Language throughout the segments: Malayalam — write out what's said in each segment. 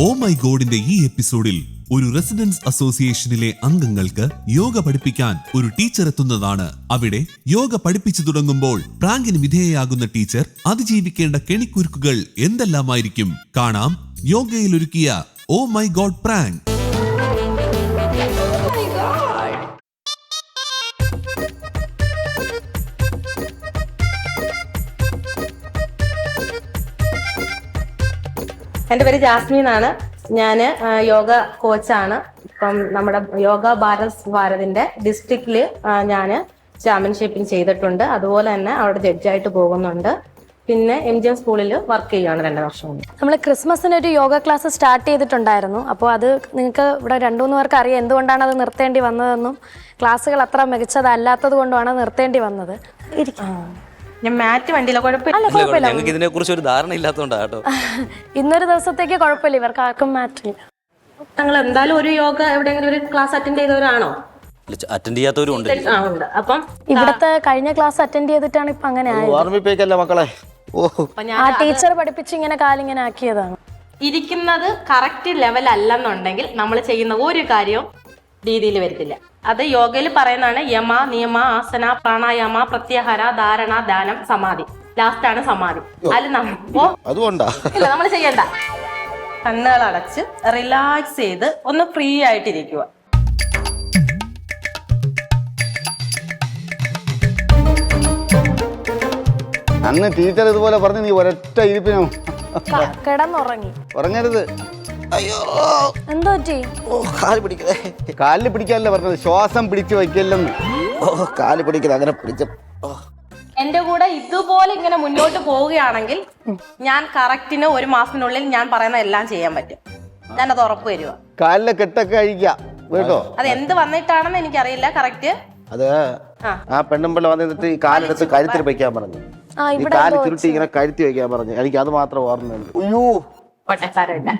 ഓ മൈ ഗോഡിന്റെ ഈ എപ്പിസോഡിൽ ഒരു റെസിഡൻസ് അസോസിയേഷനിലെ അംഗങ്ങൾക്ക് യോഗ പഠിപ്പിക്കാൻ ഒരു ടീച്ചർ എത്തുന്നതാണ്. അവിടെ യോഗ പഠിപ്പിച്ചു തുടങ്ങുമ്പോൾ പ്രാങ്കിന് വിധേയയാകുന്ന ടീച്ചർ അതിജീവിക്കേണ്ട കെണിക്കുരുക്കുകൾ എന്തെല്ലാമായിരിക്കും കാണാം. യോഗയിൽ ഒരുക്കിയ ഓ മൈ ഗോഡ് പ്രാങ്ക്. എൻ്റെ പേര് ജാസ്മിൻ ആണ്. ഞാൻ യോഗ കോച്ചാണ്. ഇപ്പം നമ്മുടെ യോഗ ഭാരതിന്റെ ഡിസ്ട്രിക്റ്റില് ഞാൻ ചാമ്പ്യൻഷിപ്പിന് ചെയ്തിട്ടുണ്ട്. അതുപോലെ തന്നെ അവിടെ ജഡ്ജായിട്ട് പോകുന്നുണ്ട്. പിന്നെ MGM സ്കൂളിൽ വർക്ക് ചെയ്യുകയാണ് 2 വർഷം കൊണ്ട്. നമ്മൾ ക്രിസ്മസിന് ഒരു യോഗ ക്ലാസ് സ്റ്റാർട്ട് ചെയ്തിട്ടുണ്ടായിരുന്നു. അപ്പോൾ അത് നിങ്ങൾക്ക് ഇവിടെ 2-3 പേർക്ക് അറിയാം എന്തുകൊണ്ടാണ് അത് നിർത്തേണ്ടി വന്നതെന്നും ക്ലാസ്സുകൾ അത്ര മികച്ചതല്ലാത്തത് കൊണ്ടാണ് നിർത്തേണ്ടി വന്നത്. ഞാൻ മാറ്റ് വണ്ടിയില്ല, കുഴപ്പമില്ല. ഞങ്ങൾക്ക് ഇതിനെ കുറിച്ച് ഒരു ധാരണ ഇല്ലാത്തതുകൊണ്ടാണ് കേട്ടോ. ഇന്നൊരു ദിവസത്തേക്ക് കുഴപ്പമില്ല, ഇവർക്ക് ആർക്കും മാറ്റില്ല. നിങ്ങൾ എന്തായാലും ഒരു യോഗ എവിടെയെങ്കിലും ഒരു ക്ലാസ് അറ്റൻഡ് ചെയ്തവരാണോ? അറ്റൻഡ് ചെയ്യാത്തവരും ഉണ്ട്. അപ്പം ഇവിടുത്തെ കഴിഞ്ഞ ക്ലാസ് അറ്റൻഡ് ചെയ്തിട്ടാണ് ഇപ്പൊ അങ്ങനെ മക്കളെ. ആ ടീച്ചർ പഠിപ്പിച്ച് ഇങ്ങനെ കാലിങ്ങനെ ആക്കിയതാണ്. ഇരിക്കുന്നത് കറക്റ്റ് ലെവൽ അല്ലെന്നുണ്ടെങ്കിൽ നമ്മൾ ചെയ്യുന്ന ഒരു കാര്യവും രീതിയിൽ വരത്തില്ല. അത് യോഗയിൽ പറയുന്നതാണ് യമ, നിയമ, ആസന, പ്രാണായാമ, പ്രത്യാഹാര, ധാരണ, ധ്യാനം, സമാധി. ലാസ്റ്റ് ആണ് സമാധി. അതിൽ നമ്മൾ ചെയ്യണ്ട. കണ്ണുകൾ അടച്ച് റിലാക്സ് ചെയ്ത് ഒന്ന് ഫ്രീ ആയിട്ടിരിക്കുക. അന്ന് ടീച്ചർ ഇതുപോലെ പറഞ്ഞു, നീ ഒരൊറ്റ ഇരിപ്പിനോ കിടന്നുറങ്ങി. ഉറങ്ങരുത്. അയ്യോ എന്തോ പറ്റി? കാലിൽ പിടിക്കാനല്ലേ പറഞ്ഞത്, ശ്വാസം പിടിച്ചു വയ്ക്കല്ലെന്ന്. കാല് പിടിക്കുന്നത് അങ്ങനെ പിടിച്ച. എന്റെ കൂടെ ഇതുപോലെ ഇങ്ങനെ മുന്നോട്ട് പോവുകയാണെങ്കിൽ ഞാൻ കറക്റ്റിന് 1 മാസത്തിനുള്ളിൽ ഞാൻ പറയുന്ന എല്ലാം ചെയ്യാൻ പറ്റും. ഞാനത് ഉറപ്പ് തരുക. കാലിലെ കെട്ടൊക്കെ അഴിക്കാം കേട്ടോ. അത് എന്ത് വന്നിട്ടാണെന്ന് എനിക്കറിയില്ല കറക്റ്റ്. അത് ആ പെണ്ണുമ്പിള്ള വന്നിട്ട് ഈ കാലെടുത്ത് കഴുത്തിൽ വെക്കാൻ പറഞ്ഞു. ഈ കാല് ചുരുട്ടി ഇങ്ങനെ കഴുത്തി വെക്കാൻ പറഞ്ഞു. എനിക്ക് അത് മാത്രം ഓർമ്മയുണ്ട്. അയ്യോ പൊട്ടക്കാരല്ല.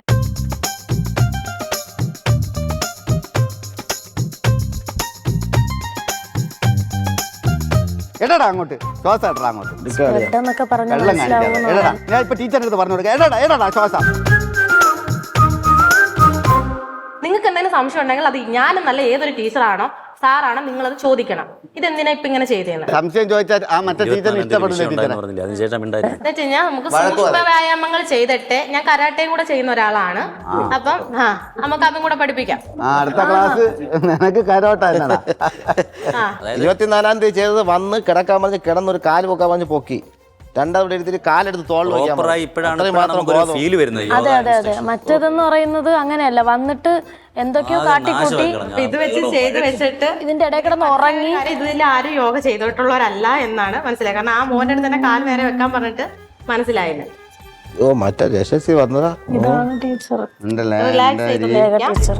എടാടാ അങ്ങോട്ട്, ശ്വാസം എടാ അങ്ങോട്ട്. വെള്ളം എടാ, ഞാൻ ഇപ്പൊ ടീച്ചറിന്റെ അടുത്ത് പറഞ്ഞു കൊടുക്കാം. എടാടാ ശ്വാസം. നിങ്ങൾക്ക് എന്തെങ്കിലും സംശയം ഉണ്ടെങ്കിൽ അത് ഞാനും നല്ല ഏതൊരു ടീച്ചറാണോ സാറാണോ നിങ്ങളത് ചോദിക്കണം. ഇതെന്തിനാ ഇപ്പൊ ഇങ്ങനെ ചെയ്തേന്ന് സംശയം ചോദിച്ചാൽ ആ മറ്റേ ടീച്ചറിന് ഇഷ്ടപ്പെടുന്ന നമുക്ക് സൂക്ഷ്മ വ്യായാമങ്ങൾ ചെയ്തിട്ട് ഞാൻ കരാട്ടയും കൂടെ ചെയ്യുന്ന ഒരാളാണ്. അപ്പം നമുക്ക് അതും കൂടെ പഠിപ്പിക്കാം. അടുത്ത ക്ലാസ് നിനക്ക് കരോട്ട. 24-ാം തീയതി ചെയ്തത് വന്ന് കിടക്കാൻ പറഞ്ഞ് കിടന്നൊരു കാല് പൊക്കാൻ പറഞ്ഞ് പൊക്കി. രണ്ടാമത് എടുത്തിട്ട് കാലെടുത്ത് തോളിൽ വെക്കാൻ. അതെ അതെ അതെ. മറ്റേതെന്ന് പറയുന്നത് അങ്ങനെയല്ല, വന്നിട്ട് എന്തൊക്കെയോ കാട്ടിക്കൂട്ടി ഇത് വെച്ച് ചെയ്ത് വെച്ചിട്ട് ഇതിന്റെ ഇടയിൽ കിടന്ന് ഉറങ്ങി. ഇതിൽ ആരും യോഗ ചെയ്തിട്ടുള്ളവരല്ല എന്നാണ് മനസ്സിലായത്. കാരണം ആ മോന്റെ അടുത്ത് തന്നെ കാൽ നേരെ വെക്കാൻ പറഞ്ഞിട്ട് മനസ്സിലായില്ല. ഓ മറ്റേ യശസ്വി വന്നതാ. ഇതാണ് ടീച്ചർ. റിലാക്സ് ചെയ്ത് teacher.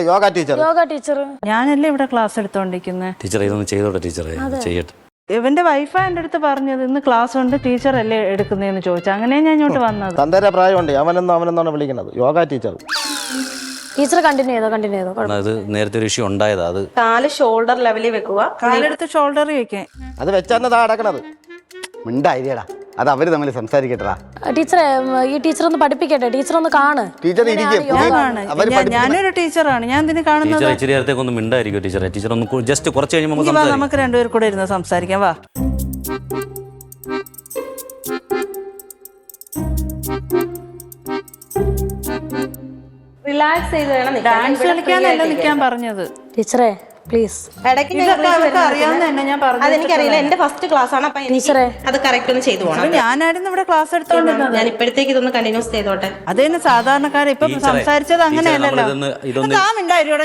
Yoga teacher. Yoga teacher ഞാനല്ലേ ഇവിടെ ക്ലാസ് എടുത്തോണ്ടിരിക്കുന്നത്. ടീച്ചർ ഇതൊന്ന് ചെയ്തോട്ടെ. ടീച്ചറെ ചെയ്യട്ടെ. ഇവന്റെ വൈഫാ എന്റെ അടുത്ത് പറഞ്ഞത് ഇന്ന് ക്ലാസ് ഉണ്ട്, ടീച്ചർ അല്ലേ എടുക്കുന്നതെന്ന് ചോദിച്ചു. അങ്ങനെ ഞാൻ ഇങ്ങോട്ട് വന്നത്. തന്തര പ്രായമുണ്ട്. അവനെന്നാണ് വിളിക്കുന്നത് യോഗ ടീച്ചർ. ടീച്ചർ കണ്ടിന്യൂ ചെയ്തോ. അത് നേരത്തെ ഒരു ഇഷ്യൂ ഉണ്ടായതാ. അത് കാല് ഷോൾഡർ ലെവലിൽ വെക്കുക. കാലെടുത്ത് ഷോൾഡറിൽ വെക്കേ. അത് വെച്ചാന്നതാ അടക്കണത്. മിണ്ടായില്ലേടാ, അത് അവര് തമ്മിൽ സംസാരിക്കട്ടാ. ടീച്ചറെ ഈ ടീച്ചർ ഒന്ന് പഠിപ്പിക്കട്ടെ. ടീച്ചർ ഒന്ന് കാണ്. ടീച്ചർ ഞാനൊരു ടീച്ചറാണ്. ഞാൻ ഇതിന് കാണുന്നത്. ഇച്ചിരി നേരത്തേക്ക് ഒന്ന് മിണ്ടായിരിക്കും ടീച്ചറെ. ടീച്ചർ ഒന്ന് ജസ്റ്റ് കുറച്ച് കഴിയുമ്പോൾ നമുക്ക് 2 പേർ കൂടെ ഇരുന്ന് സംസാരിക്കാം. വാ. റിലാക്സ് ചെയ്ത് വേണം ഡാൻസ് കളിക്കാനല്ല നിൽക്കാൻ പറഞ്ഞത്. ടീച്ചറെ പ്ലീസ്. അതെനിക്കറിയില്ല, എന്റെ ഫസ്റ്റ് ക്ലാസ് ആണ്. അപ്പൊ അത് കറക്റ്റ് ഒന്ന് ചെയ്തു പോകണം. ഞാനായിരുന്നു ഇവിടെ ക്ലാസ് എടുത്തോണ്ടിരുന്നത്. ഞാൻ ഇപ്പോഴത്തേക്ക് ഇതൊന്ന് കണ്ടിന്യൂസ് ചെയ്തോട്ടെ. അത് തന്നെ സാധാരണക്കാരെ ഇപ്പൊ സംസാരിച്ചത് അങ്ങനെയല്ലല്ലോ.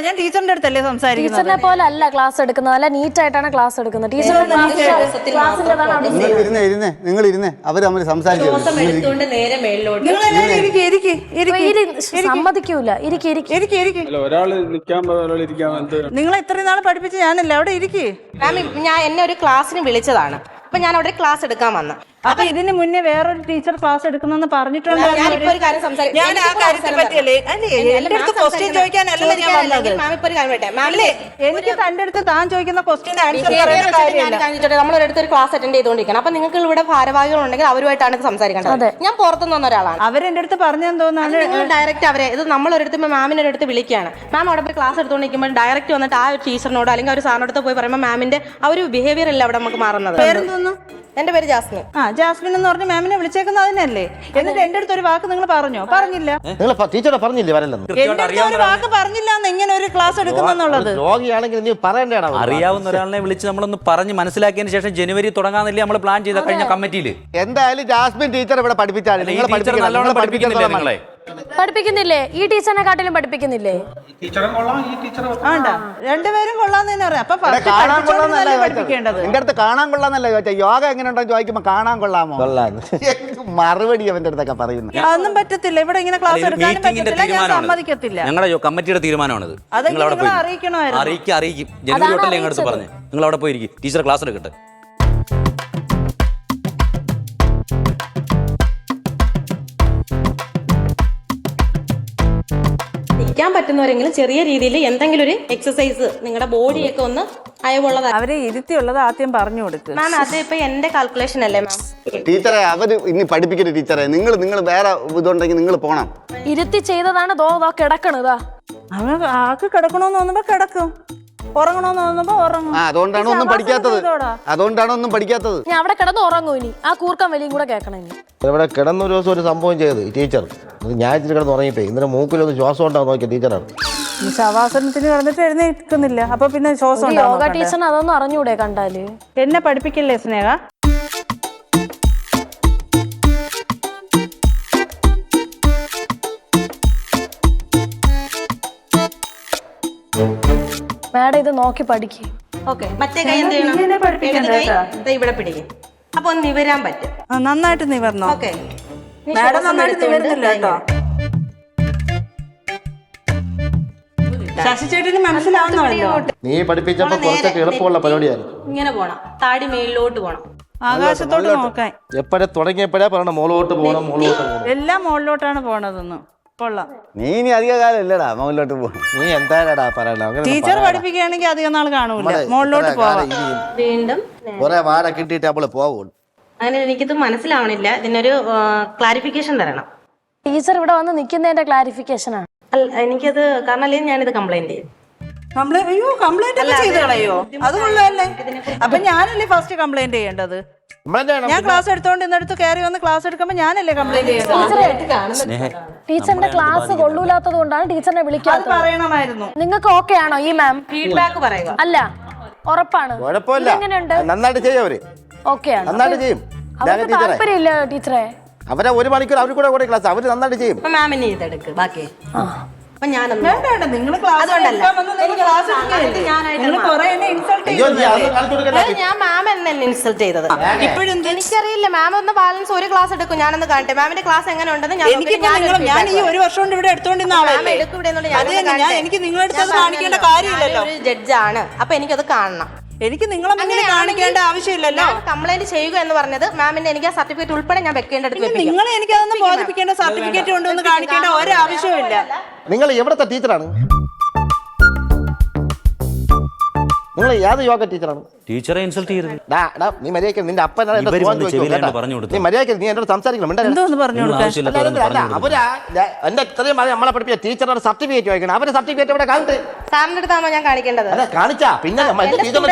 ഞാൻ ടീച്ചറിന്റെ അടുത്തല്ലേ സംസാരിക്കുന്നത്. ടീച്ചറിനെ പോലെ അല്ല ക്ലാസ് എടുക്കുന്നത്, അല്ല നീറ്റ് ആയിട്ടാണ് ക്ലാസ് എടുക്കുന്നത്. ടീച്ചർ നിങ്ങൾ ഇരുന്നേ, അവര് തമ്മിൽ സംസാരിക്കും. നേരെ മേളിലോട്ട് സമ്മതിക്കൂല. നിങ്ങൾ ഇത്രയും നാൾ പഠിപ്പിച്ച് ഞാനല്ലേ അവിടെ ഇരിക്കേ. മാം, ഞാൻ എന്നെ ഒരു ക്ലാസ്സിന് വിളിച്ചതാണ്. അപ്പൊ ഞാൻ അവിടെ ക്ലാസ് എടുക്കാൻ വന്നു. അപ്പൊ ഇതിന് മുന്നേ വേറൊരു ടീച്ചർ ക്ലാസ് എടുക്കുന്നെന്ന് പറഞ്ഞിട്ടുണ്ടോ? ഞാനിപ്പോ ഒരു കാര്യം സംസാരിക്കാം. ഞാൻ ആ കാര്യത്തെ പറ്റിയല്ലേ എന്റെ അടുത്ത് ക്വസ്റ്റ്യൻ ചോദിക്കാനല്ല ഞാൻ വന്നത്. മാം ഇപ്പൊ ഒരു കാര്യം പറയട്ടെ. മാമിലെ എനിക്ക് തന്റെ അടുത്ത് താൻ ചോദിക്കുന്ന ക്വസ്റ്റ്യൻ ആൻസർ പറയുന്ന കാര്യമില്ല. നമ്മളൊരിടത്ത് ഒരു ക്ലാസ് അറ്റൻഡ് ചെയ്തുകൊണ്ടിരിക്കണം. അപ്പൊ നിങ്ങൾക്ക് ഇവിടെ ഭാരവാഹികളുണ്ടെങ്കിൽ അവരുമായിട്ടാണ് സംസാരിക്കേണ്ടത്. ഞാൻ പുറത്തുനിന്ന് വന്ന ഒരാളാണ്. അവരെന്റെ അടുത്ത് പറഞ്ഞെന്തോന്നാണ് നിങ്ങൾ ഡയറക്റ്റ് അവരെ ഇത് നമ്മളൊരിടത്ത് മാമിനൊരിടത്ത് വിളിക്കുകയാണ്. മാം അവിടെ പോയി ക്ലാസ് എടുത്തുകൊണ്ടിരിക്കുമ്പോൾ ഡയറക്റ്റ് വന്നിട്ട് ആ ഒരു ടീച്ചറിനോട് അല്ലെങ്കിൽ ഒരു സാറിനോട് പോയി പറയുമ്പോൾ മാമിന്റെ ആ ഒരു ബിഹേവിയർ അല്ല അവിടെ നമുക്ക് മാറുന്നത്. പേരെന്തോന്നു? എന്റെ പേര് ജാസ്മിൻ. ജാസ്മിൻ എന്ന് പറഞ്ഞ് മാമിനെ വിളിച്ചേക്കുന്നത് അതിനല്ലേ? എന്നിട്ട് എന്റെ അടുത്ത് ഒരു വാക്ക് നിങ്ങൾ പറഞ്ഞോ? പറഞ്ഞില്ല. നിങ്ങൾ ടീച്ചറെ പറഞ്ഞില്ലേ വരല്ലെന്ന്? എന്റെ അടുത്ത് ഒരു വാക്ക് പറഞ്ഞില്ല എന്ന് എങ്ങനെ ഒരു ക്ലാസ് എടുക്കുന്നുള്ളത്. രോഗിയാണെങ്കിൽ നീ പറയണ്ടേടാ. അറിയാവുന്ന ഒരാളിനെ വിളിച്ച് നമ്മളൊന്ന് പറഞ്ഞ് മനസ്സിലാക്കിയതിന് ശേഷം ജനുവരി തുടങ്ങാന്നില്ലേ നമ്മൾ പ്ലാൻ ചെയ്ത കഴിഞ്ഞ കമ്മിറ്റിയിൽ. എന്തായാലും ജാസ്മിൻ ടീച്ചർ ഇവിടെ പഠിപ്പിച്ചാണ്. നിങ്ങൾ നല്ലോണം പഠിപ്പിക്കുന്നില്ലേ നിങ്ങളെ? പഠിപ്പിക്കുന്നില്ലേ? ഈ ടീച്ചറിനെക്കാട്ടിലും പഠിപ്പിക്കുന്നില്ലേ? ആണ്ടാ രണ്ടുപേരും കൊള്ളാന്ന് തന്നെ പറയാം. അപ്പൊ കാണാൻ കൊള്ളാന്നല്ല പഠിപ്പിക്കേണ്ടത്. നിന്റെ അടുത്ത് കാണാൻ കൊള്ളാന്നല്ല ചോദിച്ചാൽ യോഗ എങ്ങനെയുണ്ടോ ചോദിക്കുമ്പോ കാണാൻ കൊള്ളാമോ? മറുപടി അവന്റെ അടുത്തൊക്കെ പറയുന്നു. അതൊന്നും പറ്റത്തില്ല. ഇവിടെ ഇങ്ങനെ ക്ലാസ് എടുക്കാനും പറ്റത്തില്ല. ഞാൻ സമ്മതിക്കത്തില്ല. ഞങ്ങളുടെ കമ്മിറ്റിയുടെ തീരുമാനമാണിത്. അതെങ്കിൽ നിങ്ങൾ അറിയിക്കണമായിരുന്നു. അറിയിക്കും. ജനുവരി തൊട്ടല്ലേ ഞങ്ങളുടെ അടുത്ത് പറഞ്ഞു. നിങ്ങൾ അവിടെ പോയിരിക്കും, ടീച്ചർ ക്ലാസ് എടുക്കട്ടെ. ഇരിക്കാൻ പറ്റുന്നവരെങ്കിലും ചെറിയ രീതിയിൽ എന്തെങ്കിലും ഒരു എക്സസൈസ് നിങ്ങളുടെ ബോഡിയൊക്കെ ഒന്ന് അയവുള്ളതാണ്. അവരെ ഇരുത്തിയുള്ളത് ആദ്യം പറഞ്ഞു കൊടുക്കുക. മാം അത് ഇപ്പൊ എന്റെ കാൽക്കുലേഷൻ അല്ലേ മാം? ടീച്ചറെ അവര് ഇനി പഠിപ്പിക്കരുത് ടീച്ചറെ. നിങ്ങൾ വേറെ ഇതുണ്ടെങ്കിൽ നിങ്ങൾ പോണം. ഇരുത്തി ചെയ്തതാണ് ദോ കിടക്കണതാ. അവൻ ആക്ക് കിടക്കണോന്ന് തോന്നുമ്പോ കിടക്കും, ഉറങ്ങണോന്ന് തോന്നുമ്പോ ഉറങ്ങും. അതുകൊണ്ടാണ് ഒന്നും പഠിക്കാത്തത്. ഞാൻ അവിടെ കിടന്ന് ഉറങ്ങും. ഇനി ആ കൂർക്കം വലിയും കൂടെ കേൾക്കണം. ഇനി ഇവിടെ കിടന്നൊരു ദിവസം ഒരു സംഭവം ചെയ്ത് ടീച്ചർ ഞാൻ ഇച്ചിരി കിടന്ന് ഉറങ്ങിപ്പോയി. ഇന്നലെ മൂക്കിലൊന്ന് ശ്വാസം ഉണ്ടാവും നോക്കിയ ടീച്ചറാണ്. ഈ ശവാസനത്തിന് കിടന്നിട്ട് എഴുന്നേൽക്കുന്നില്ല. അപ്പൊ പിന്നെ ശ്വാസം യോഗ ടീച്ചറിന് അതൊന്നും അറിഞ്ഞൂടെ കണ്ടാല്? എന്നെ പഠിപ്പിക്കില്ലേ സ്നേഹ? മാഡം ഇത് നോക്കി പഠിക്കും. ഓക്കെ, മറ്റേ കൈ എന്ത് ചെയ്യണം? ഇടത് കൈ ദേ ഇവിടെ പിടിക്കും. അപ്പൊ ഒന്ന് നിവരാൻ പറ്റും. നന്നായിട്ട് നിവർന്നോ? ഓക്കെ, മാഡം നന്നായിട്ട് നിവർന്നില്ല കേട്ടോ. ശശി ചേട്ടന് മനസ്സിലാവുന്നല്ലോ. നീ പഠിപ്പിച്ചപ്പോ കുറച്ചൊക്കെ എളുപ്പമുള്ള പരിപാടിയായിരുന്നു. ഇങ്ങനെ പോണം, താടി മേളിലോട്ട് പോണം, ആകാശത്തോട്ട് നോക്കാൻ. എപ്പോഴേ തുടങ്ങിയപ്പോഴേ പറയണം മോളോട്ട് പോകണം. എല്ലാം മുകളിലോട്ടാണ് പോണതെന്ന്. കൊള്ളാം. നീ ഇനി അധിക കാലം ഇല്ലടാ മുകളിലോട്ട് പോകും. നീ എന്താടാ പറയണ? ടീച്ചർ പഠിപ്പിക്കുകയാണെങ്കിൽ അധികം നാൾ കാണൂല. മുകളിലോട്ട് പോവാം. വീണ്ടും കുറെ വാട കിട്ടിയിട്ട് അവള് പോവുള്ളൂ. അങ്ങനെ എനിക്കിത് മനസ്സിലാവണില്ല. ഇതിനൊരു ക്ലാരിഫിക്കേഷൻ തരണം. ടീച്ചർ ഇവിടെ വന്ന് നിൽക്കുന്നതിന്റെ ക്ലാരിഫിക്കേഷൻ ആണ്. എനിക്കത് കാരണം അല്ലെങ്കിൽ ഞാനിത് കംപ്ലൈന്റ് ചെയ്യും. കംപ്ലൈന്റ് ചെയ്ത് കളയോ? അത് കൊള്ളാല്ലേ? അപ്പൊ ഞാനല്ലേ ഫസ്റ്റ് കംപ്ലൈന്റ് ചെയ്യേണ്ടത്? ഞാൻ ക്ലാസ് എടുത്തോണ്ട് ഇന്നടുത്ത് കയറി വന്ന് ക്ലാസ് എടുക്കുമ്പോ ഞാനല്ലേ കംപ്ലൈന്റ് ചെയ്യേണ്ടത്? ടീച്ചറിന്റെ ക്ലാസ് കൊള്ളൂലാത്തത് കൊണ്ടാണ് ടീച്ചറിനെ വിളിക്കാത്തത്. പറയണമായിരുന്നു. നിങ്ങൾക്ക് ഓക്കെ ആണോ ഈ മാം? ഫീഡ്ബാക്ക് പറയുക. അല്ല, ഉറപ്പാണ്. കുഴപ്പമില്ല, എങ്ങനെയുണ്ട്? നന്നായിട്ട് ചെയ്യും അവര്. ഓക്കെ ആണ്. നന്നായിട്ട് ചെയ്യും. അവർക്ക് താല്പര്യമില്ല ടീച്ചറെ. അവരെ 1 മണിക്കൂർ അവർ കൂടെ ക്ലാസ് അവര് നന്നായിട്ട് ചെയ്യും. അപ്പൊ മാമിനെ ചെയ്തെടുക്ക് ബാക്കി. അപ്പൊ ഞാനൊന്നും നിങ്ങൾ ക്ലാസ് ഞാൻ മാം എന്നല്ല ഇൻസൾട്ട് ചെയ്തത്. എനിക്കറിയില്ല. മാം ഒന്ന് ബാലൻസ് ഒരു ക്ലാസ് എടുക്കും, ഞാനൊന്ന് കാണട്ടെ മാമിന്റെ ക്ലാസ് എങ്ങനെ ഉണ്ടെന്ന്. ഞാൻ ഈ ഒരു വർഷം കൊണ്ട് ഇവിടെ എടുത്തോണ്ടിരുന്ന ആളല്ലേ. എനിക്ക് നിങ്ങളുടെ കാണിക്കേണ്ട കാര്യമില്ലല്ലോ. ജഡ്ജാണ്, അപ്പൊ എനിക്കത് കാണണം. എനിക്ക് നിങ്ങളെ മുന്നിൽ കാണിക്കേണ്ട ആവശ്യമില്ലല്ലോ. കംപ്ലൈന്റ് ചെയ്യുക എന്ന് പറഞ്ഞത് മാമിന്റെ എനിക്ക് ആ സർട്ടിഫിക്കറ്റ് ഉൾപ്പെടെ ഞാൻ വെക്കേണ്ടത്. നിങ്ങൾ എനിക്ക് അതൊന്നും ബോധിപ്പിക്കേണ്ട, സർട്ടിഫിക്കറ്റ് കൊണ്ടൊന്നും കാണിക്കേണ്ട ഒരാവശ്യമില്ല. നിങ്ങൾ എവിടത്തെ ടീച്ചറാണ്? നിങ്ങൾ ഏത് യോഗ ടീച്ചറാണ്? ടീച്ചറെ ഇൻസൾട്ട് ചെയ്യരുത്. നീ മര്യാദയ്ക്ക് നിന്റെ അപ്പനാണ് പറഞ്ഞു കൊടുത്തു. നീ മര്യാദയ്ക്ക് നീ എന്നോട് സംസാരിക്കണം. എന്തോന്ന് പറഞ്ഞു അവരാ എന്റെ ഇത്രയും നമ്മളെ പഠിപ്പിച്ച ടീച്ചറുടെ സർട്ടിഫിക്കറ്റ് വായിക്കണം. അവരുടെ സർട്ടിഫിക്കറ്റ് ഇവിടെ കാണട്ടെ. സാറിന്റെ അടുത്താണോ ഞാൻ കാണിക്കേണ്ടത്? കാണിച്ചാ പിന്നെ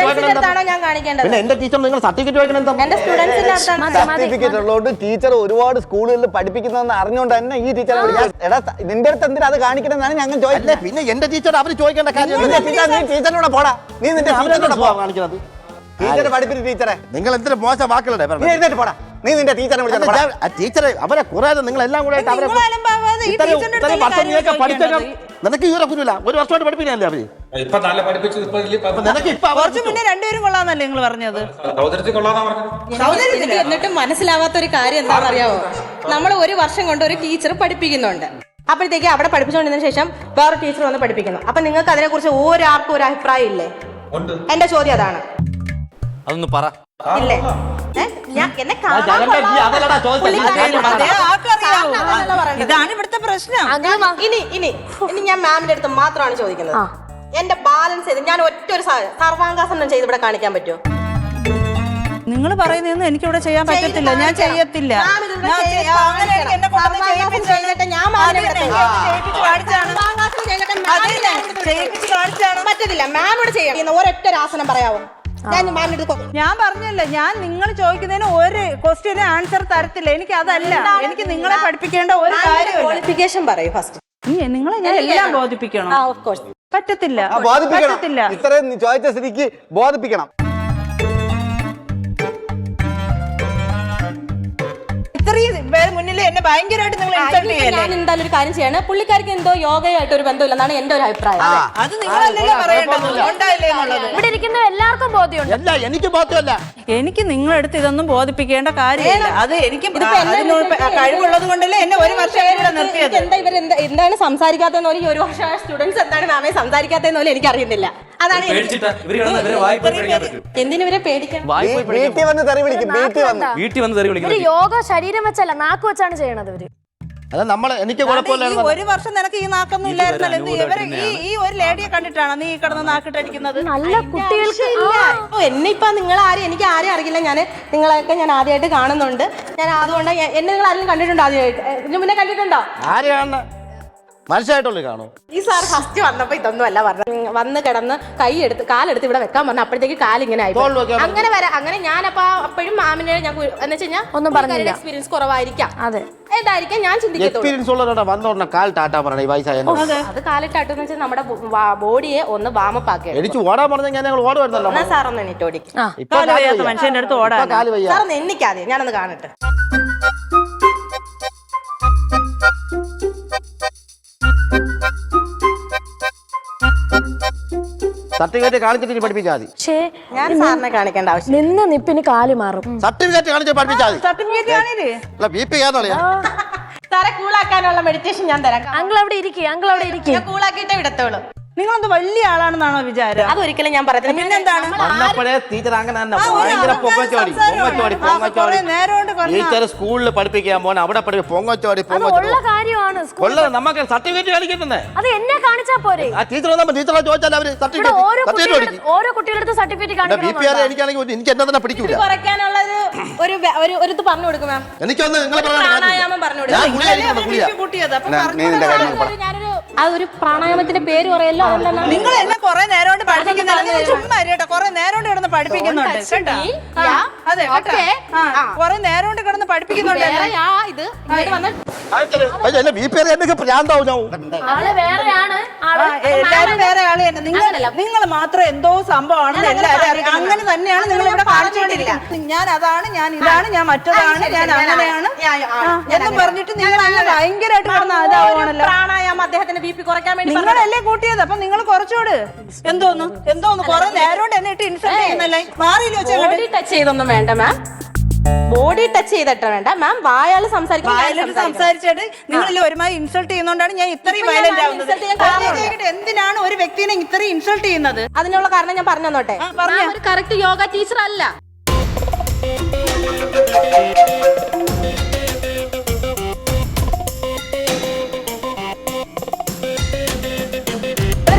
ഞാൻ കാണിക്കേണ്ടത്. പിന്നെ എന്റെ ടീച്ചർ നിങ്ങൾ സർട്ടിഫിക്കറ്റ് വായിക്കണം. എന്റെ സ്റ്റുഡൻസിന്റെ അടുത്താണ് സർട്ടിഫിക്കറ്റ് ഉള്ളതുകൊണ്ട് ടീച്ചർ ഒരുപാട് സ്കൂളുകളിൽ പഠിപ്പിക്കുന്നതെന്ന് അറിഞ്ഞുകൊണ്ട് തന്നെ ഈ ടീച്ചറെ എടാ നിന്റെ അടുത്ത് എന്തിനാ അത് കാണിക്കണമെന്നാണ് ഞങ്ങൾ ചോദിക്കുന്നത്. പിന്നെ എന്റെ ടീച്ചർ അവര് ചോദിക്കേണ്ട കാര്യം ടീച്ചറിനോട് പോടാ. നീ നിന്റെ ടീച്ചറിനോട് പോവാ കാണിക്കുന്നത്. ടീച്ചറെ പഠിപ്പിച്ച ടീച്ചറെ നിങ്ങൾ എന്തിനു മോശം വാക്കുകളുടെ പോടാ. നീ നിന്റെ ടീച്ചറെ ടീച്ചറെ അവരെ കുറെ നിങ്ങൾ എല്ലാം കൂടെ നിനക്ക് ഈ കുരുല്ല 1 വർഷമായിട്ട് പഠിപ്പിക്കാനല്ലേ അവര് കുറച്ചു മുന്നേ രണ്ടുപേരും കൊള്ളാന്നല്ലേ നിങ്ങൾ പറഞ്ഞത്? എന്നിട്ടും മനസ്സിലാവാത്ത ഒരു കാര്യം എന്താണെന്നറിയാമോ? നമ്മൾ 1 വർഷം കൊണ്ട് ഒരു ടീച്ചർ പഠിപ്പിക്കുന്നുണ്ട്. അപ്പോഴത്തേക്ക് അവിടെ പഠിപ്പിച്ചുകൊണ്ടിരുന്ന ശേഷം വേറെ ടീച്ചർ വന്ന് പഠിപ്പിക്കുന്നു. അപ്പൊ നിങ്ങൾക്ക് അതിനെ കുറിച്ച് ഒരാൾക്കും ഒരു അഭിപ്രായം ഇല്ലേ? എന്റെ ചോദ്യം അതാണ്. അതൊന്ന് പറ. ഇല്ലേ? എന്നെ കാണാൻ ഇതാണ് ഇവിടുത്തെ പ്രശ്നം. ഇനി ഞാൻ മാമിന്റെ അടുത്ത് മാത്രമാണ് ചോദിക്കുന്നത്. എന്റെ ബാലൻസ് ചെയ്ത് ഞാൻ ഒറ്റ ഒരു സർവാംഗാസനം ചെയ്ത് ഇവിടെ കാണിക്കാൻ പറ്റുമോ? നിങ്ങൾ പറയുന്നതൊന്നും എനിക്കിവിടെ ചെയ്യാൻ പറ്റത്തില്ല. ഞാൻ ചെയ്യത്തില്ല. പറ്റത്തില്ല. മാം ഇവിടെ ചെയ്യണം. ഒരൊറ്റ ആസനം പറയാവോ? ഞാൻ പറഞ്ഞല്ലോ, ഞാൻ നിങ്ങൾ ചോദിക്കുന്നതിന് ഒരു ക്വസ്റ്റ്യന് ആൻസർ തരത്തില്ല. എനിക്ക് അതല്ല, എനിക്ക് നിങ്ങളെ പഠിപ്പിക്കേണ്ട ഒരു കാര്യം. ക്വാളിഫിക്കേഷൻ പറയൂ ഫസ്റ്റ്. നിങ്ങളെ ഞാൻ എല്ലാം ബോധിപ്പിക്കണം. പറ്റത്തില്ല. ഇത്രയും ചോദിച്ച സ്ഥിതിക്ക് ബോധിപ്പിക്കണം. മുന്നിൽ എന്നെ ഭയങ്കരമായിട്ട് നിങ്ങൾ ഇൻസൾട്ട് ചെയ്യല്ലേ? ഞാൻ എന്തായാലും ഒരു കാര്യം ചെയ്യാണ്. പുള്ളിക്കാർക്ക് എന്തോ യോഗയായിട്ട് ഒരു ബന്ധമില്ലെന്നാണ് എന്റെ ഒരു അഭിപ്രായം. അത് നിങ്ങളല്ലേ പറയേണ്ടത്, ഉണ്ടായില്ലേ എന്നുള്ളത്. ഇവിടെ ഇരിക്കുന്ന എല്ലാവർക്കും ബോധ്യമുണ്ട്. എനിക്ക് ബോധ്യമല്ല. എനിക്ക് നിങ്ങളെടുത്ത് ഇതൊന്നും ബോധിപ്പിക്കേണ്ട കാര്യമില്ല. അത് എനിക്ക് കഴിവുള്ളത് കൊണ്ടല്ലേ എന്നെ ഒരു വർഷം നിർത്തിയത്. എന്താണ് സംസാരിക്കാത്തെന്ന് പോലും, ഈ ഒരു വർഷം സ്റ്റുഡൻസ് എന്താണ് മാമേ സംസാരിക്കാത്തെന്ന് പോലും എനിക്ക് അറിയുന്നില്ല. അതാണ് എന്തിനിവരെ പേടിക്കാൻ. വീട്ടിൽ വന്ന് തെറി വിളിക്കും. വീട്ടിൽ വന്ന് തെറി വിളിക്കും. യോഗ ശരീരം വെച്ചല്ല, നാക്ക് വെച്ചാണ് ചെയ്യണത് ഇവര്. അത് നമ്മളെ എനിക്ക് കുഴപ്പമില്ല. ഒരു വർഷം നിനക്ക് ഈ നാക്കൊന്നും ഇല്ലായിരുന്നല്ലോ. ഇവര് ഈ ഒരു ലേഡിയെ കണ്ടിട്ടാണ് നീ കിടന്ന് നാക്കിട്ടടിക്കുന്നത്. നല്ല കുട്ടികൾക്ക് എന്നെ ഇപ്പൊ നിങ്ങൾ ആരും, എനിക്ക് ആരും അറിയില്ല. ഞാൻ നിങ്ങളെയൊക്കെ ഞാൻ ആദ്യമായിട്ട് കാണുന്നുണ്ട്. ഞാൻ അതുകൊണ്ട് എന്നെ നിങ്ങൾ ആരെങ്കിലും കണ്ടിട്ടുണ്ടോ? ആദ്യമായിട്ട് ഇതിന് മുന്നേ കണ്ടിട്ടുണ്ടോ? ആരെയാണ് മനസ്സിലായിട്ടുള്ളൂ കാണൂ. ഈ സാർ ഫസ്റ്റ് വന്നപ്പോ ഇതൊന്നും അല്ല പറഞ്ഞു. വന്ന് കിടന്ന് കാലെടുത്ത് ഇവിടെ വെക്കാൻ പറഞ്ഞു. അപ്പോഴത്തേക്ക് കാലിങ്ങനെ ആയി. അങ്ങനെ ഞാനപ്പോ അപ്പോഴും മാമിനെ ഞാൻ എന്ന് വെച്ച് കഴിഞ്ഞാൽ ഒന്നും പറഞ്ഞില്ല. എക്സ്പീരിയൻസ് കുറവായിരിക്കാം. അതെ, ഏതായിരിക്കാം ഞാൻ ചിന്തിക്കത്തുള്ളൂ. എക്സ്പീരിയൻസ് ഉള്ളവരോട് വന്നോടനെ കാൽ ടാറ്റാ പറയണ ഈ വയസ്സായ. അത് കാലിട്ടാട്ടെന്ന് വെച്ചാൽ നമ്മുടെ ബോഡിയെ ഒന്ന് വാമപ്പ് ആക്കി. എനിക്ക് ഓടാൻ പറഞ്ഞാൽ ഞാൻ ഞങ്ങൾ ഓടുമായിരുന്നല്ലോ. സാർ ഒന്ന് എണീറ്റ് ഓടിക്കും. മനുഷ്യന്റെ അടുത്ത് ഓടാൻ കാല് വയ്യ. സാർ ഒന്ന് എണ്ണിക്കാതെ, ഞാനൊന്ന് കാണട്ടെ. സർട്ടിഫിക്കറ്റ് കാണിച്ചിട്ട് പഠിപ്പിച്ചാൽ മതി. ഞാൻ സാറിനെ കാണിക്കേണ്ട ആവശ്യം. നിന്ന് നിപ്പിന് കാല് മാറും. സർട്ടിഫിക്കറ്റ് കാണിച്ച് പഠിപ്പിച്ചാൽ മതി. സർട്ടിഫിക്കറ്റ് കാണില്ലേ? BP ചെയ്യാന്നറിയാ. സാറെ കൂളാക്കാനുള്ള മെഡിറ്റേഷൻ ഞാൻ തരാം. അങ്കിൾ അവിടെ ഇരിക്കും. ഞാൻ കൂളാക്കിയിട്ടേ വിടത്തോളൂ. നിങ്ങളൊന്ന് വലിയ ആളാണെന്നാണോ വിചാരം? അതൊരിക്കലും ഞാൻ പറയത്തില്ല. പിന്നെന്താണ്? വന്നപ്പോഴേ ടീച്ചർ അങ്ങനെ തന്നെ ഭയങ്കര പൊങ്ങച്ചോടി. ടീച്ചർ സ്കൂളിൽ പഠിപ്പിക്കാൻ പോണ അവിടെ പൊങ്ങച്ചോടി ഉള്ള കാര്യമാണ്. നമുക്ക് സർട്ടിഫിക്കറ്റ് കാണിക്കുന്നത്. അത് എന്നെ കാണിച്ചാ പോരെ? ആ ടീച്ചർ വന്നപ്പോ ടീച്ചറെ ചോദിച്ചാൽ അവര് ഓരോ കുട്ടികളുടെ സർട്ടിഫിക്കറ്റ് കാണിക്കണം. എനിക്കാണെങ്കിൽ എനിക്ക് എന്നെ തന്നെ പിടിക്കൂല. കുറയ്ക്കാനുള്ളത് ഒരു ഇത് പറഞ്ഞു കൊടുക്കും മാം. എനിക്കൊന്ന് പ്രാണായാമം പറഞ്ഞു കൊടുക്കും. അതൊരു പ്രാണായാമത്തിന്റെ പേര് പറയല്ലോ. നിങ്ങൾ എന്നെ കുറെ നേരം കൊണ്ട് പഠിപ്പിക്കുന്നുണ്ട്. ചുമ്മാ കുറെ നേരം കൊണ്ട് കിടന്ന് പഠിപ്പിക്കുന്നുണ്ട് കേട്ടോ. അതെ കുറെ നേരം കൊണ്ട് കിടന്ന് പഠിപ്പിക്കുന്നുണ്ട്. എല്ലാരും വേറെ ആള് തന്നെ. നിങ്ങൾ മാത്രം എന്തോ സംഭവമാണെന്ന് എല്ലാവരും അറിയാം. അങ്ങനെ തന്നെയാണ് നിങ്ങൾ ഇവിടെ കാണിച്ചുകൊണ്ടിരിക്കുന്നത്. ഞാൻ അതാണ്, ഞാൻ ഇതാണ്, ഞാൻ മറ്റതാണ്, ഞാൻ അങ്ങനെയാണ് എന്ന് പറഞ്ഞിട്ട് നിങ്ങൾ അങ്ങനെ ഭയങ്കരമായിട്ട് കിടന്ന് അതാവണല്ലോ. പ്രാണായാമം അദ്ദേഹത്തിന്റെ BP കുറയ്ക്കാൻ വേണ്ടി നിങ്ങളല്ലേ കൂട്ടിയത്. അപ്പൊ നിങ്ങൾ കുറച്ചുകൂട് എന്തോന്ന് കുറെ നേരം കൊണ്ട് എന്നെ ഇട്ട് ഇൻസൾട്ട് ചെയ്യുന്നല്ലേ? മാറിയില്ലോ. ബോഡി ടച്ച് ചെയ്തൊന്നും വേണ്ട മാം. ബോഡി ടച്ച് ചെയ്തിട്ട് വേണ്ട മാം. വായാൽ സംസാരിച്ചിട്ട് നിങ്ങളല്ലേ ഒരുമാതിരി ഇൻസൾട്ട് ചെയ്യുന്നോണ്ടാണ് ഞാൻ ഇത്രയും വയലന്റ് ആവുന്നത്. എന്തിനാണ് ഒരു വ്യക്തിനെ ഇത്രയും ഇൻസൾട്ട് ചെയ്യുന്നത്? അതിനുള്ള കാരണം ഞാൻ പറഞ്ഞു തന്നോട്ടെ. ഒരു കറക്റ്റ് യോഗ ടീച്ചർ അല്ല.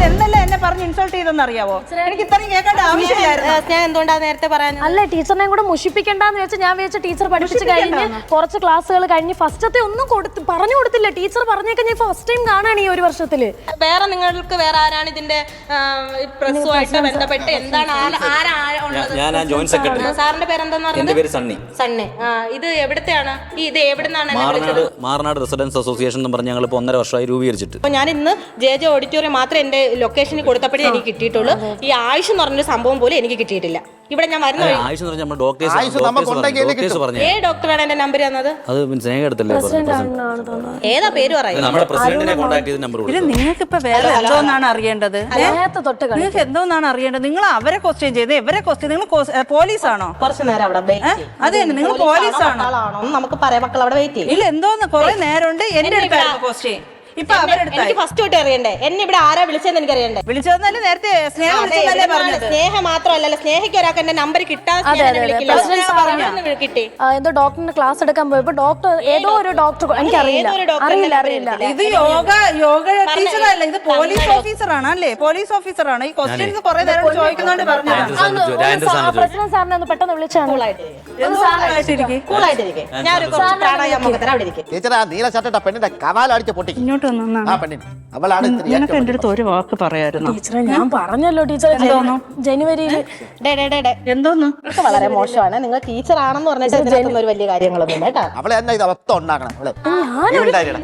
എന്നല്ല എന്നെ പറഞ്ഞ് ഇൻസൾട്ട് ചെയ്തെന്ന് അറിയാവോ? എനിക്ക് ഇത്രയും കേൾക്കേണ്ട ആവശ്യമില്ലായിരുന്നു. ഞാൻ എന്തുകൊണ്ടാ നേരത്തെ പറയാൻ? അല്ല, ടീച്ചറിനെ കൂടെ മുഷിപ്പിക്കണ്ടെന്ന് വെച്ചാൽ ഞാൻ വിചാരിച്ച ടീച്ചർ പഠിപ്പിച്ച് കഴിഞ്ഞ് കുറച്ച് ക്ലാസ്സുകൾ കഴിഞ്ഞ് ഫസ്റ്റത്തെ ഒന്നും പറഞ്ഞു കൊടുത്തില്ല. ടീച്ചർ പറഞ്ഞേക്കാൻ ഞാൻ ഫസ്റ്റ് ടൈം കാണാണ് ഈ ഒരു വർഷത്തില്. വേറെ നിങ്ങൾക്ക് വേറെ ആരാണ് ഇതിന്റെ പ്രസ്സുമായിട്ട് ബന്ധപ്പെട്ട് എന്താണ് ഞാൻ ജോയിന്റ് സെക്രട്ടറി. സാറിന്റെ പേരെന്താന്ന് എന്റെ പേര് സണ്ണി. സണ്ണി. ഇത് എവിടത്തെയാണ്? ഇത് എവിടുന്നാണ്? മാറനാട് റെസിഡൻസ് അസോസിയേഷൻ എന്ന് പറഞ്ഞ് ഞങ്ങൾ 1.5 വർഷമായി രൂപീകരിച്ചിട്ട്. അപ്പൊ ഞാൻ ഇന്ന് JJ ഓഡിറ്റോറിയം മാത്രം എന്റെ ലൊക്കേഷനിൽ കൊടുത്തപ്പോഴേ എനിക്ക് കിട്ടിയിട്ടുള്ളൂ. ഈ ആയുഷ് എന്ന് പറഞ്ഞൊരു സംഭവം പോലും എനിക്ക് കിട്ടിയിട്ടില്ല. ഇവിടെ ഞാൻ വരുന്ന ആയുഷ് എന്ന് പറഞ്ഞാൽ ഡോക്ടേഴ്സ് പറഞ്ഞു. ഡോക്ടറാണ് എന്റെ നമ്പർ തന്നത്. അത് സ്നേഹ എടുത്തല്ലേ ഏതാ പേര് പറയുന്നത്? നമ്മുടെ പ്രസിഡന്റിനെ കോൺടാക്ട് ചെയ്ത് നമ്പർ കൊടുത്തു. നിങ്ങൾക്ക് ഇപ്പൊ വേറെ എന്തോന്നാണ് അറിയേണ്ടത്? നിങ്ങൾക്ക് എന്തോന്നാണ് അറിയേണ്ടത്? നിങ്ങൾ അവരെ ക്വസ്റ്റ്യൻ ചെയ്ത് ഇവരെ ക്വസ്റ്റ്യൻ. നിങ്ങൾ പോലീസാണോ? കുറച്ച് നേരം അവിടെ അതെ, നിങ്ങൾ പോലീസാണോ? നമുക്ക് പറയാം. മക്കൾ അവിടെ വെയിറ്റ് ചെയ്യും. ഇല്ല, എന്തോന്ന് കുറെ നേരം ഉണ്ട് എന്റെ അടുത്തായിരുന്നു ക്വസ്റ്റ്യൻ. ഇപ്പൊ അവരെടുത്തായി. എനിക്ക് ഫസ്റ്റ് തൊട്ട് അറിയണ്ടേ എന്നെ ഇവിടെ ആരാ വിളിച്ചതെന്ന് എനിക്ക് അറിയണ്ടേ. വിളിച്ചതെന്നല്ലേ നേരത്തെ സ്നേഹം വിളിച്ചതല്ലേ പറഞ്ഞത്. സ്നേഹം മാത്രമല്ലല്ലോ, സ്നേഹയ്ക്ക് ഒരാൾക്ക് എന്റെ നമ്പർ കിട്ടാതെ കിട്ടി. എന്തോ ഡോക്ടറിന്റെ ക്ലാസ് എടുക്കാൻ പോയപ്പോ ഡോക്ടർ ഏതോ ഒരു ഡോക്ടർ എനിക്കറിയില്ല അറിയില്ല ഇത് യോഗ ടീച്ചറല്ല, ഇത് പോലീസ് ഓഫീസറാണ് അല്ലേ? പോലീസ് ഓഫീസറാണ്. ഈ ക്വസ്റ്റ്യൻസ് കുറെ നേരം ചോദിക്കുന്നോണ്ട് പറഞ്ഞതാണ്. പ്രസിഡന്റ് സാറിനെ ഒന്ന് പെട്ടെന്ന് വിളിച്ചാണ്. ടീച്ചർ ആ നീല ഷർട്ടിട്ട പെണ്ണിന്റെ കവാലടിച്ച് പൊട്ടി ഇങ്ങോട്ട് വന്നാ ആ പെണ്ണിന് അവളാണ് ഇത്തിരി നിനക്ക് എന്റെ അടുത്ത് ഒരു വാക്ക് പറയായിരുന്നു. ടീച്ചറെ ഞാൻ പറഞ്ഞല്ലോ ടീച്ചറെ ജനുവരിയിൽ എന്തോന്ന് വളരെ മോശമാണ്. നിങ്ങൾ ടീച്ചർ ആണെന്ന് പറഞ്ഞിട്ട് ഇതിനകത്തൊന്നും ഒരു വലിയ കാര്യങ്ങളൊന്നും കേട്ടോ. അവളെ എന്നാ ഇത് അവസ്ഥ ഉണ്ടാക്കണം അവള്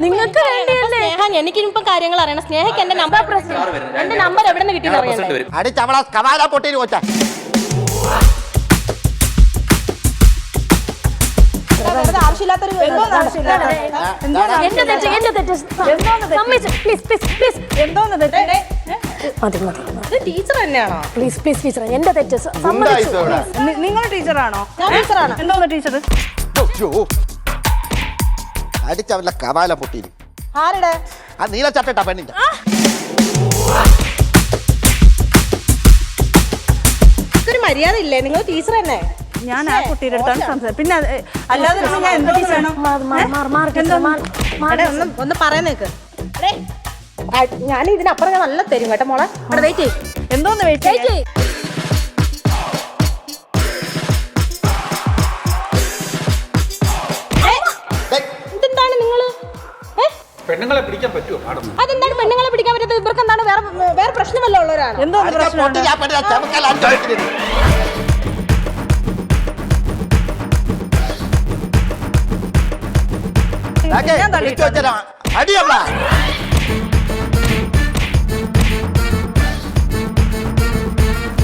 നിങ്ങൾക്ക് വേണ്ടിയല്ലേ സ്നേഹ എനിക്കിപ്പം കാര്യങ്ങൾ അറിയണം. സ്നേഹയ്ക്ക് എന്റെ നമ്പർ എവിടെ നിന്ന് കിട്ടിയെന്ന് അറിയണ്ടേ. അടിച്ച് അവളെ കവാല പൊട്ടിന് കൊച്ചാ. ആവശ്യമില്ലാത്തൊരു എന്റെ തെറ്റ് സമ്മതിച്ചു പ്ലീസ് പ്ലീസ് പ്ലീസ് എന്തോന്ന് മതി മതി ടീച്ചർ തന്നെയാണോ? പ്ലീസ് പ്ലീസ് ടീച്ചറെ എന്റെ തെറ്റ് സമ്മതിച്ചു. നിങ്ങൾ ടീച്ചറാണോ? ഞാൻ ടീച്ചറാണ്. എന്തോന്ന് ടീച്ചർ? അടിച്ച് അവളുടെ കവാല പൊട്ടിന് ആരുടെ? ആ നീല ഷർട്ടിട്ട പെണ്ണിന്റെ. ഇതൊരു മര്യാദ ഇല്ലേ? നിങ്ങൾ ടീച്ചർ തന്നെ. ഞാൻ ആ കുട്ടിയുടെ അടുത്താണ് സംസാരിച്ചത്. പിന്നെ അല്ലാതെ ഞാൻ എന്തോന്ന് വേണം? ഒന്ന് പറയുന്നേക്ക്. ഞാൻ ഇതിനപ്പുറം ഞാൻ നല്ല തരും കേട്ടോ മോളെ. അവിടെ വെയിറ്റ് ചെയ്യും. എന്തോന്ന് വെയിറ്റ് ഇതെന്താണ് നിങ്ങള് പെണ്ണുങ്ങളെ പിടിക്കാൻ പറ്റുമോ മാഡം? അതെന്താണ് പെണ്ണുങ്ങളെ പിടിക്കാൻ പറ്റാത്തത്? ഇവർക്ക് എന്താണ് വേറെ പ്രശ്നമല്ല ഉള്ളവരാണ്? എന്തോന്ന് പ്രശ്നം? പൊട്ടി ആ പെണ്ണിന്റെ ചമക്കല അടിച്ച് അടി അവളാ.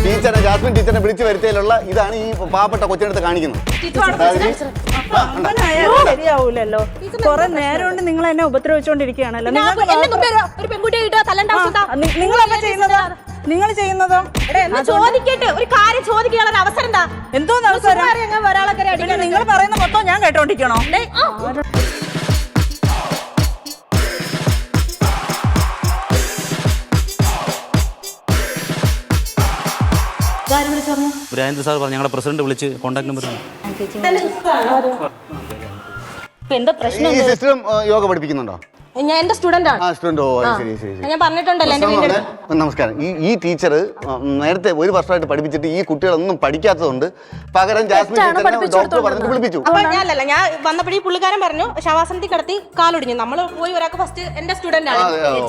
ടീച്ചറെ ജാസ്മിൻ ടീച്ചറിനെ വിളിച്ചു വരുത്തിയുള്ള ഇതാണ് ഈ പാവപ്പെട്ട കൊച്ചിനടുത്ത് കാണിക്കുന്നത്. ശരിയാവൂലല്ലോ. കുറെ നേരം കൊണ്ട് നിങ്ങൾ എന്നെ ഉപദ്രവിച്ചോണ്ടിരിക്കുകയാണല്ലോ. ഒരു പെൺകുട്ടിയെ കിട്ടുക തല്ലണ്ട ആവശ്യം. നിങ്ങളൊക്കെ ചെയ്യുന്നതോ? നിങ്ങൾ ചെയ്യുന്നതോ? ചോദിക്കട്ടെ, ഒരു കാര്യം ചോദിക്കാനുള്ള അവസരം എന്താ? എന്തോന്ന് അവസരം? പിന്നെ നിങ്ങൾ പറയുന്ന മൊത്തം ഞാൻ കേട്ടോണ്ടിരിക്കണോ? രാജേന്ദ്ര സാർ പറഞ്ഞു ഞങ്ങളുടെ പ്രസിഡന്റ് വിളിച്ച് കോൺടാക്ട് നമ്പർ എന്താ പ്രശ്നം? ഈ സിസ്റ്ററും യോഗ പഠിപ്പിക്കുന്നുണ്ടോ? ഞാൻ എന്റെ സ്റ്റുഡന്റ് ആണ്. ആ സ്റ്റുഡന്റ്. ഓ ശരി ശരി ശരി. ഞാൻ പറഞ്ഞിട്ടുണ്ടല്ലോ എന്റെ വീടിന്റെ നമസ്കാരം. ഈ ടീച്ചർ നേരത്തെ ഒരു വർഷമായിട്ട് പഠിപ്പിച്ചിട്ട് ഈ കുട്ടികളൊന്നും പഠിക്കാത്തതുകൊണ്ട് പകരം ജാസ്മിൻ ടീച്ചറിനെ ഡോക്ടർ പറഞ്ഞിട്ട് വിളിപ്പിച്ചു. അപ്പൊ ഞാനല്ല, ഞാൻ വന്നപ്പോഴേ പുള്ളിക്കാരൻ പറഞ്ഞു ശവാസനത്തിൽ കിടത്തി കാലൊടിഞ്ഞു. നമ്മൾ പോയി ഒരാൾക്ക് ഫസ്റ്റ് എന്റെ സ്റ്റുഡന്റ് ആണ്.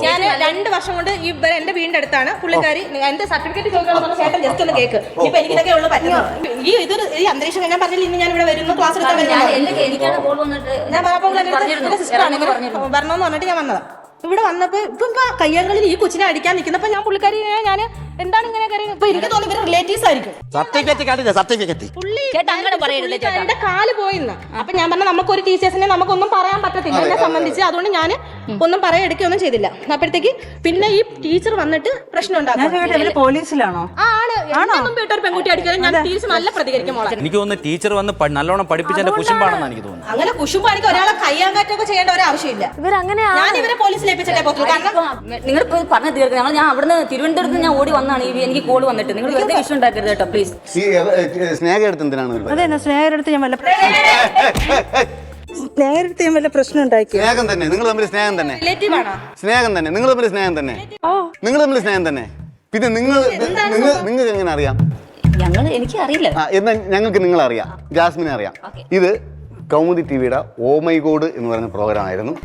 ഞാൻ 2 വർഷം കൊണ്ട് എന്റെ വീടിന്റെ അടുത്താണ് പുള്ളിക്കാരി. എന്റെ സർട്ടിഫിക്കറ്റ് ചോദിക്കണം ചേട്ടൻ ജസ്റ്റ് ഒന്ന് കേക്ക്. ഇപ്പൊ എനിക്കിതൊക്കെ ഉള്ളു പറ്റുന്നത്. ഈ അന്തരീക്ഷം ഞാൻ പറഞ്ഞില്ല. ഇന്ന് ഞാൻ ഇവിടെ വരുന്നു, ക്ലാസ് എടുക്കാൻ വരണമെന്ന് പറഞ്ഞിട്ട് ഞാൻ വന്നതാ. ഇവിടെ വന്നപ്പോ ഇപ്പൊ കയ്യങ്ങളിൽ ഈ കൊച്ചിനെ അടിക്കാൻ നിൽക്കുന്നപ്പോ ഞാൻ പുള്ളിക്കാരി ഞാൻ എന്താണ് ഇങ്ങനെ കാര്യം. ഇപ്പൊ എനിക്ക് തോന്നുന്നു ഇവര് റിലേറ്റീവ്സ് ആയിരിക്കും. എന്റെ കാല് പോയിന്ന്. അപ്പൊ ഞാൻ പറഞ്ഞ നമുക്ക് ഒരു ടീച്ചേഴ്സിനെ നമുക്കൊന്നും പറയാൻ പറ്റത്തില്ല എന്നെ സംബന്ധിച്ച്. അതുകൊണ്ട് ഞാൻ ഒന്നും പറയാൻ എടുക്കുകയൊന്നും ചെയ്തില്ല. അപ്പോഴത്തേക്ക് പിന്നെ ഈ ടീച്ചർ വന്നിട്ട് പ്രശ്നം ഉണ്ടാക്കും. പോലീസിലാണോ? ആണ്. ഒരു പെൺകുട്ടി അടിക്കാൻ ഞാൻ ടീച്ചർ നല്ല പ്രതികരിക്കും മോളെ. എനിക്ക് തോന്നുന്നു ടീച്ചർ വന്ന് നല്ലോണം പഠിപ്പിച്ചതിന്റെ കുശുമ്പാണെന്ന് എനിക്ക് തോന്നുന്നു. അങ്ങനെ കുശുമ്പാണെങ്കിൽ ഒരാളെ കയ്യാങ്കാറ്റൊക്കെ ചെയ്യേണ്ട ഒരു ആവശ്യമില്ല. ഞാൻ ഇവരെ പോലീസിൽ ഏൽപ്പിച്ചിട്ടേ പറ്റുള്ളൂ. കാരണം നിങ്ങൾ പറഞ്ഞു തീർക്കണം. ഞാൻ അവിടുന്ന് തിരുവനന്തപുരത്ത് ഞാൻ ഓടി വന്നാണ് എനിക്ക് കോൾ വന്നിട്ട്. നിങ്ങൾ വെറുതെ വിഷയം ഉണ്ടാക്കരുത് കേട്ടോ പ്ലീസ്. സ്നേഹ എടുത്ത് എന്തിനാണ് അതെ സ്നേഹടുത്ത് ഞാൻ വല്ല പ്രശ്നം ഉണ്ടാക്കി. സ്നേഹം തന്നെ നിങ്ങൾ തമ്മിൽ സ്നേഹം തന്നെ. റിലേറ്റീവ് ആണോ? സ്നേഹം തന്നെ നിങ്ങൾ തമ്മിൽ സ്നേഹം തന്നെ. നിങ്ങൾ തമ്മിൽ സ്നേഹം തന്നെ. പിന്നെ നിങ്ങൾക്ക് എങ്ങനെ അറിയാം? എനിക്ക് അറിയില്ല. എന്നാൽ ഞങ്ങൾക്ക് നിങ്ങളെ അറിയാം, ജാസ്മിനെ അറിയാം. ഇത് കൗമുദി ടിവിയുടെ ഓ മൈ ഗോഡ് എന്ന് പറയുന്ന പ്രോഗ്രാം ആയിരുന്നു.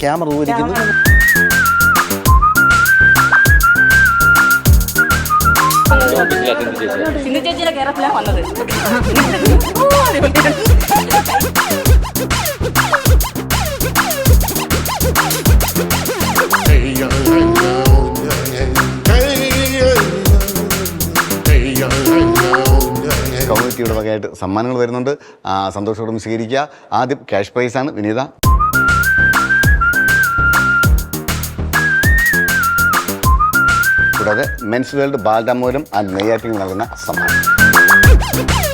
ക്യാമറ ഊരിക്കുന്നു. സിന്ധു ചേച്ചിയുടെ കേരളത്തിലാണ് വന്നത്. കമ്മ്യൂണിറ്റിയുടെ വകയായിട്ട് സമ്മാനങ്ങൾ വരുന്നുണ്ട്. സന്തോഷത്തോടും സ്വീകരിക്കുക. ആദ്യം ക്യാഷ് പ്രൈസാണ്. വിനീത കൂടാതെ കൂടാതെ മെൻസ് വേൾഡ് ബാലരാമപുരം ആൻഡ് നെയ്യാറ്റിൽ നൽകുന്ന സമ്മാനം.